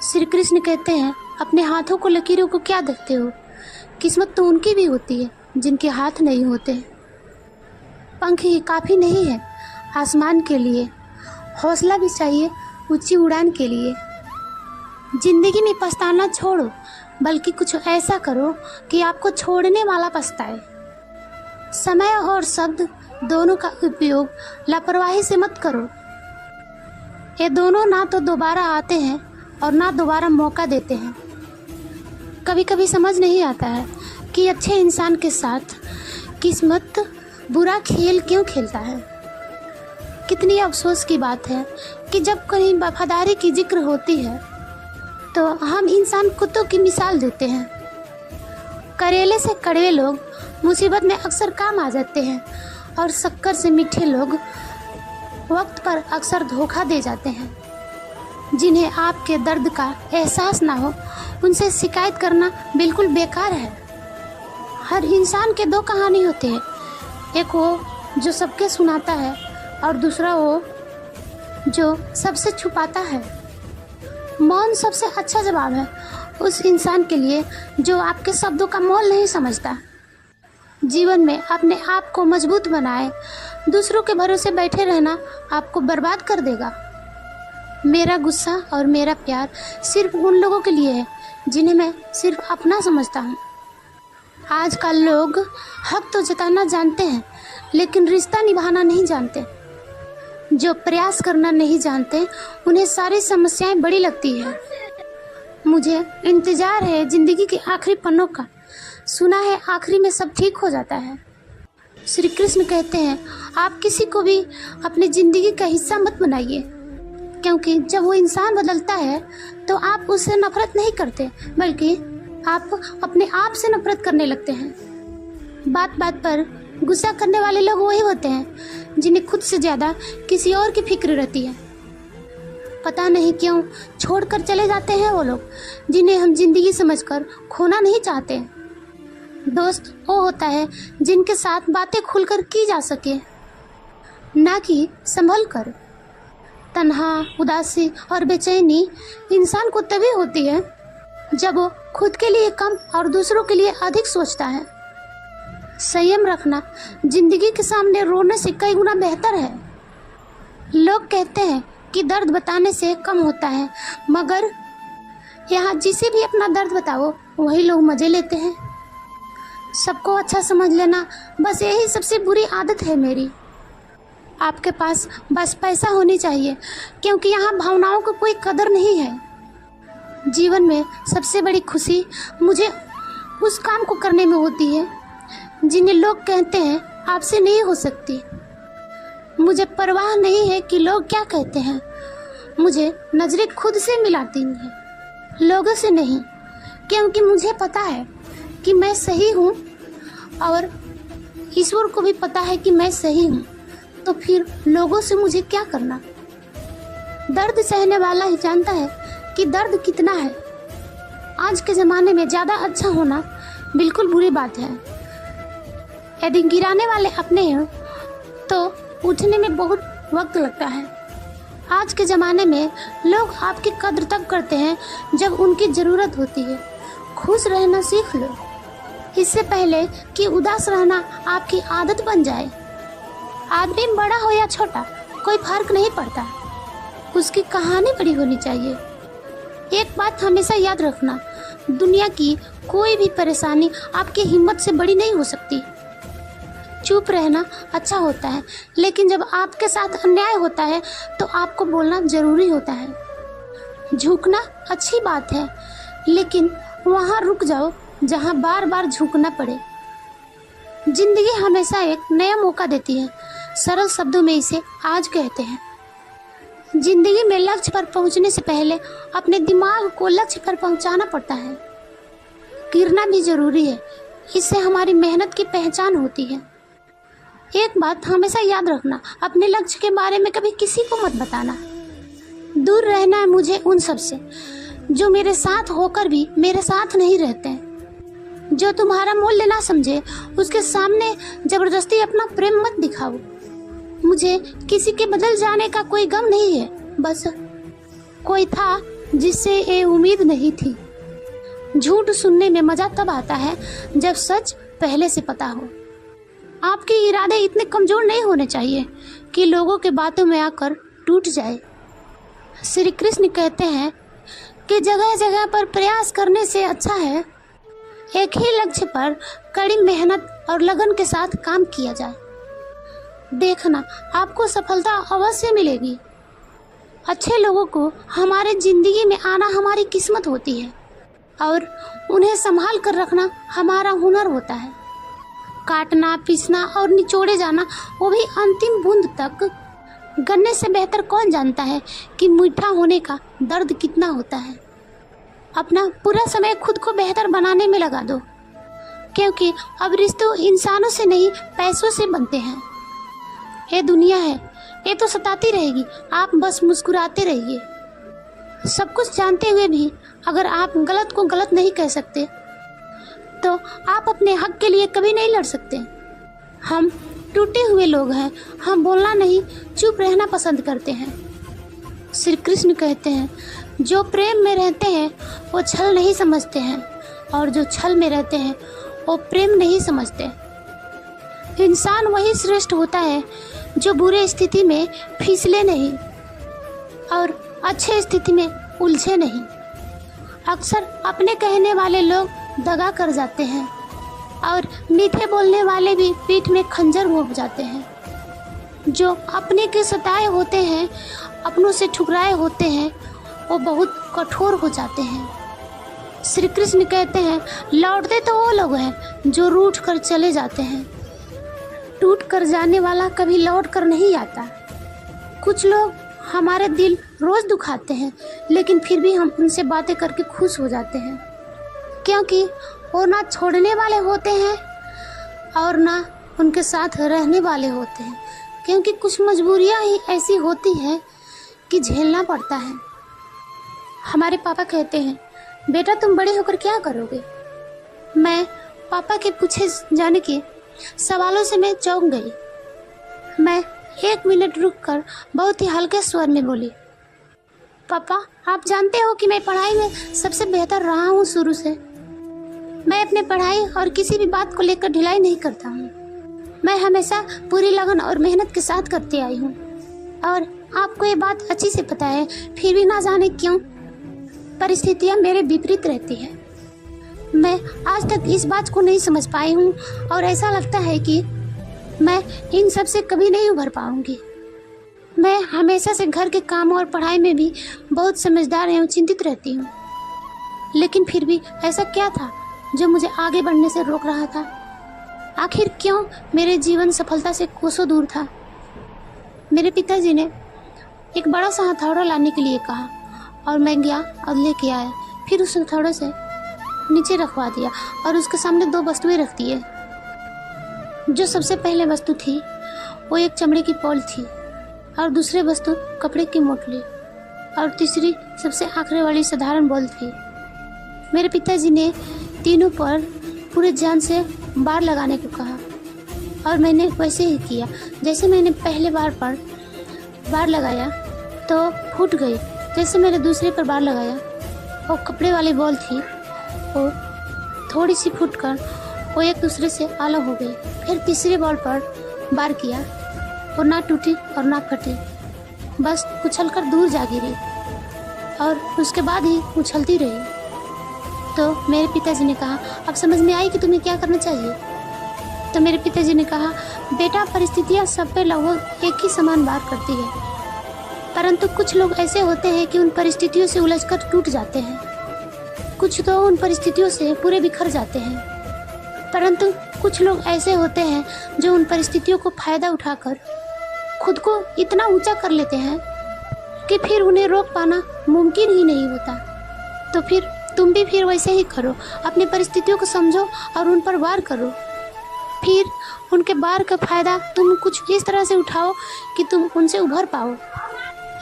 श्री कृष्ण कहते हैं, अपने हाथों को लकीरों को क्या देखते हो, किस्मत तो उनकी भी होती है जिनके हाथ नहीं होते। पंख ही काफ़ी नहीं है आसमान के लिए, हौसला भी चाहिए ऊंची उड़ान के लिए। जिंदगी में पछताना छोड़ो, बल्कि कुछ ऐसा करो कि आपको छोड़ने वाला पछताए। समय और शब्द दोनों का उपयोग लापरवाही से मत करो। ये दोनों ना तो दोबारा आते हैं और ना दोबारा मौका देते हैं। कभी कभी समझ नहीं आता है कि अच्छे इंसान के साथ किस्मत बुरा खेल क्यों खेलता है। कितनी अफसोस की बात है कि जब कहीं वफादारी की जिक्र होती है तो हम इंसान कुत्तों की मिसाल देते हैं। करेले से कड़वे लोग मुसीबत में अक्सर काम आ जाते हैं और शक्कर से मीठे लोग वक्त पर अक्सर धोखा दे जाते हैं। जिन्हें आपके दर्द का एहसास ना हो उनसे शिकायत करना बिल्कुल बेकार है। हर इंसान के दो कहानी होते हैं, एक वो जो सबके सुनाता है और दूसरा वो जो सबसे छुपाता है। मौन सबसे अच्छा जवाब है उस इंसान के लिए जो आपके शब्दों का मोल नहीं समझता। जीवन में अपने आप को मजबूत बनाए, दूसरों के भरोसे बैठे रहना आपको बर्बाद कर देगा। मेरा गुस्सा और मेरा प्यार सिर्फ उन लोगों के लिए है जिन्हें मैं सिर्फ अपना समझता हूँ। आजकल लोग हक तो जताना जानते हैं लेकिन रिश्ता निभाना नहीं जानते। जो प्रयास करना नहीं जानते उन्हें सारी समस्याएं बड़ी लगती है। मुझे इंतजार है जिंदगी के आखिरी पन्नों का, सुना है आखिरी में सब ठीक हो जाता है। श्री कृष्ण कहते हैं, आप किसी को भी अपनी ज़िंदगी का हिस्सा मत बनाइए, क्योंकि जब वो इंसान बदलता है तो आप उससे नफरत नहीं करते बल्कि आप अपने आप से नफरत करने लगते हैं। बात बात पर गुस्सा करने वाले लोग वही होते हैं जिन्हें खुद से ज़्यादा किसी और की फिक्र रहती है। पता नहीं क्यों छोड़कर चले जाते हैं वो लोग जिन्हें हम जिंदगी समझकर खोना नहीं चाहते। दोस्त वो होता है जिनके साथ बातें खुलकर की जा सके, ना कि संभल कर। तन्हा, उदासी और बेचैनी इंसान को तभी होती है जब वो खुद के लिए कम और दूसरों के लिए अधिक सोचता है। संयम रखना जिंदगी के सामने रोने से कई गुना बेहतर है। लोग कहते हैं कि दर्द बताने से कम होता है, मगर यहाँ जिसे भी अपना दर्द बताओ वही लोग मजे लेते हैं। सबको अच्छा समझ लेना, बस यही सबसे बुरी आदत है मेरी। आपके पास बस पैसा होनी चाहिए, क्योंकि यहाँ भावनाओं को कोई कदर नहीं है। जीवन में सबसे बड़ी खुशी मुझे उस काम को करने में होती है जिन्हें लोग कहते हैं आपसे नहीं हो सकती। मुझे परवाह नहीं है कि लोग क्या कहते हैं। मुझे नजरें खुद से मिलाती हैं, लोगों से नहीं, क्योंकि मुझे पता है कि मैं सही हूँ और ईश्वर को भी पता है कि मैं सही हूँ। तो फिर लोगों से मुझे क्या करना। दर्द सहने वाला ही जानता है कि दर्द कितना है। आज के ज़माने में ज़्यादा अच्छा होना बिल्कुल बुरी बात है। यदि गिराने वाले अपने हैं तो उठने में बहुत वक्त लगता है। आज के ज़माने में लोग आपकी कद्र तब करते हैं जब उनकी ज़रूरत होती है। खुश रहना सीख लो, इससे पहले कि उदास रहना आपकी आदत बन जाए। आदमी बड़ा हो या छोटा कोई फर्क नहीं पड़ता, उसकी कहानी बड़ी होनी चाहिए। एक बात हमेशा याद रखना, दुनिया की कोई भी परेशानी आपकी हिम्मत से बड़ी नहीं हो सकती। चुप रहना अच्छा होता है, लेकिन जब आपके साथ अन्याय होता है तो आपको बोलना जरूरी होता है। झुकना अच्छी बात है, लेकिन वहाँ रुक जाओ जहाँ बार बार झुकना पड़े। जिंदगी हमेशा एक नया मौका देती है, सरल शब्दों में इसे आज कहते हैं। जिंदगी में लक्ष्य पर पहुंचने से पहले अपने दिमाग को लक्ष्य पर पहुंचाना पड़ता है। गिरना भी जरूरी है, इससे हमारी मेहनत की पहचान होती है। एक बात हमेशा याद रखना, अपने लक्ष्य के बारे में कभी किसी को मत बताना। दूर रहना है मुझे उन सब से जो मेरे साथ होकर भी मेरे साथ नहीं रहते। जो तुम्हारा मूल्य ना समझे उसके सामने जबरदस्ती अपना प्रेम मत दिखाओ। मुझे किसी के बदल जाने का कोई गम नहीं है, बस कोई था जिससे ये उम्मीद नहीं थी। झूठ सुनने में मज़ा तब आता है जब सच पहले से पता हो। आपके इरादे इतने कमज़ोर नहीं होने चाहिए कि लोगों के बातों में आकर टूट जाए। श्री कृष्ण कहते हैं कि जगह जगह पर प्रयास करने से अच्छा है एक ही लक्ष्य पर कड़ी मेहनत और लगन के साथ काम किया जाए। देखना, आपको सफलता अवश्य मिलेगी। अच्छे लोगों को हमारे ज़िंदगी में आना हमारी किस्मत होती है और उन्हें संभाल कर रखना हमारा हुनर होता है। काटना, पीसना और निचोड़े जाना, वो भी अंतिम बूंद तक। गन्ने से बेहतर कौन जानता है कि मीठा होने का दर्द कितना होता है। अपना पूरा समय खुद को बेहतर बनाने में लगा दो, क्योंकि अब रिश्ते इंसानों से नहीं पैसों से बनते हैं। ये दुनिया है, ये तो सताती रहेगी, आप बस मुस्कुराते रहिए। सब कुछ जानते हुए भी अगर आप गलत को गलत नहीं कह सकते तो आप अपने हक के लिए कभी नहीं लड़ सकते। हम टूटे हुए लोग हैं, हम बोलना नहीं चुप रहना पसंद करते हैं। श्री कृष्ण कहते हैं जो प्रेम में रहते हैं वो छल नहीं समझते हैं और जो छल में रहते हैं वो प्रेम नहीं समझते। इंसान वही श्रेष्ठ होता है जो बुरे स्थिति में फिसले नहीं और अच्छे स्थिति में उलझे नहीं। अक्सर अपने कहने वाले लोग दगा कर जाते हैं और मीठे बोलने वाले भी पीठ में खंजर घोंप जाते हैं। जो अपने के सताए होते हैं, अपनों से ठुकराए होते हैं, वो बहुत कठोर हो जाते हैं। श्री कृष्ण कहते हैं लौटते तो वो लोग हैं जो रूठ कर चले जाते हैं, टूट कर जाने वाला कभी लौट कर नहीं आता। कुछ लोग हमारे दिल रोज़ दुखाते हैं, लेकिन फिर भी हम उनसे बातें करके खुश हो जाते हैं, क्योंकि वो ना छोड़ने वाले होते हैं और ना उनके साथ रहने वाले होते हैं। क्योंकि कुछ मजबूरियां ही ऐसी होती हैं कि झेलना पड़ता है। हमारे पापा कहते हैं बेटा तुम बड़े होकर क्या करोगे। मैं पापा के पूछे जाने के सवालों से मैं चौंक गई। मैं 1 मिनट रुककर बहुत ही हल्के स्वर में बोली, पापा आप जानते हो कि मैं पढ़ाई में सबसे बेहतर रहा हूँ शुरू से। मैं अपने पढ़ाई और किसी भी बात को लेकर ढिलाई नहीं करता हूँ। मैं हमेशा पूरी लगन और मेहनत के साथ करती आई हूँ और आपको ये बात अच्छी से पता है, फिर भी ना जाने क्यों परिस्थितियाँ मेरे विपरीत रहती है। मैं आज तक इस बात को नहीं समझ पाई हूँ और ऐसा लगता है कि मैं इन सब से कभी नहीं उभर पाऊँगी। मैं हमेशा से घर के काम और पढ़ाई में भी बहुत समझदार एवं चिंतित रहती हूँ, लेकिन फिर भी ऐसा क्या था जो मुझे आगे बढ़ने से रोक रहा था। आखिर क्यों मेरे जीवन सफलता से कोसों दूर था। मेरे पिताजी ने एक बड़ा सा हथौड़ा लाने के लिए कहा और मैं गया और लेके आया। फिर उस हथौड़े से नीचे रखवा दिया और उसके सामने 2 वस्तुएं रख दिए। जो सबसे पहले वस्तु थी वो एक चमड़े की पॉल थी और दूसरी वस्तु कपड़े की मोटली और तीसरी सबसे आखिरी वाली साधारण बॉल थी। मेरे पिताजी ने तीनों पर पूरे जान से बार लगाने को कहा और मैंने वैसे ही किया। जैसे मैंने पहले बार पर बार लगाया तो फूट गई। जैसे मैंने दूसरे पर बार लगाया वो कपड़े वाली बॉल थी, वो थोड़ी सी फूटकर वो एक दूसरे से अलग हो गई। फिर तीसरी बॉल पर बार किया, वो ना टूटी और ना फटी, बस उछलकर दूर जा गिरी और उसके बाद ही उछलती रही। तो मेरे पिताजी ने कहा अब समझ में आई कि तुम्हें क्या करना चाहिए। तो मेरे पिताजी ने कहा बेटा परिस्थितियाँ सब पे लगभग एक ही समान वार करती है, परंतु कुछ लोग ऐसे होते हैं कि उन परिस्थितियों से उलझकर टूट जाते हैं। कुछ तो उन परिस्थितियों से पूरे बिखर जाते हैं, परंतु कुछ लोग ऐसे होते हैं जो उन परिस्थितियों को फायदा उठाकर खुद को इतना ऊंचा कर लेते हैं कि फिर उन्हें रोक पाना मुमकिन ही नहीं होता। तो फिर तुम भी फिर वैसे ही करो, अपनी परिस्थितियों को समझो और उन पर वार करो। फिर उनके वार का फायदा तुम कुछ इस तरह से उठाओ कि तुम उनसे उभर पाओ।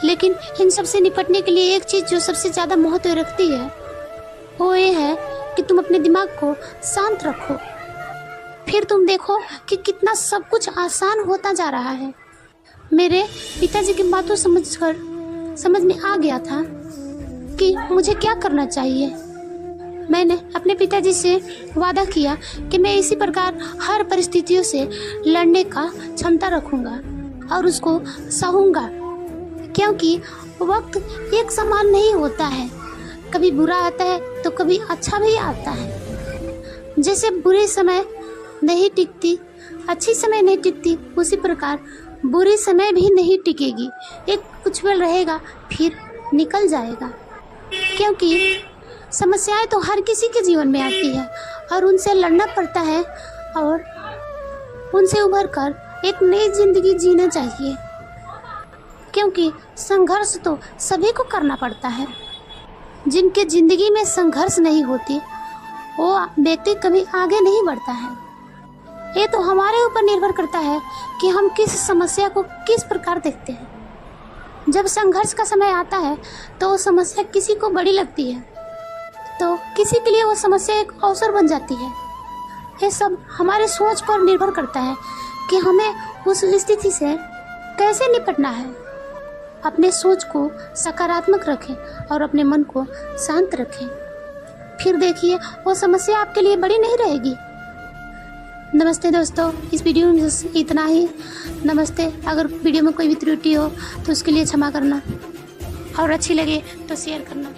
लेकिन इन सब से निपटने के लिए एक चीज़ जो सबसे ज़्यादा महत्व रखती है वो ये है कि तुम अपने दिमाग को शांत रखो। फिर तुम देखो कि कितना सब कुछ आसान होता जा रहा है। मेरे पिताजी की बातों समझ में आ गया था कि मुझे क्या करना चाहिए। मैंने अपने पिताजी से वादा किया कि मैं इसी प्रकार हर परिस्थितियों से लड़ने का क्षमता रखूंगा और उसको सहूंगा, क्योंकि वक्त एक समान नहीं होता है। कभी बुरा आता है तो कभी अच्छा भी आता है। जैसे बुरे समय नहीं टिकती, अच्छी समय नहीं टिकती, उसी प्रकार बुरी समय भी नहीं टिकेगी। एक कुछ पल रहेगा फिर निकल जाएगा, क्योंकि समस्याएं तो हर किसी के जीवन में आती है और उनसे लड़ना पड़ता है और उनसे उभर कर एक नई जिंदगी जीना चाहिए, क्योंकि संघर्ष तो सभी को करना पड़ता है। जिनके जिंदगी में संघर्ष नहीं होती वो व्यक्ति कभी आगे नहीं बढ़ता है। ये तो हमारे ऊपर निर्भर करता है कि हम किस समस्या को किस प्रकार देखते हैं। जब संघर्ष का समय आता है तो वो समस्या किसी को बड़ी लगती है, तो किसी के लिए वो समस्या एक अवसर बन जाती है। ये सब हमारे सोच पर निर्भर करता है कि हमें उस स्थिति से कैसे निपटना है। अपने सोच को सकारात्मक रखें और अपने मन को शांत रखें, फिर देखिए वो समस्या आपके लिए बड़ी नहीं रहेगी। नमस्ते दोस्तों, इस वीडियो में बस इतना ही। नमस्ते। अगर वीडियो में कोई भी त्रुटि हो तो उसके लिए क्षमा करना और अच्छी लगे तो शेयर करना।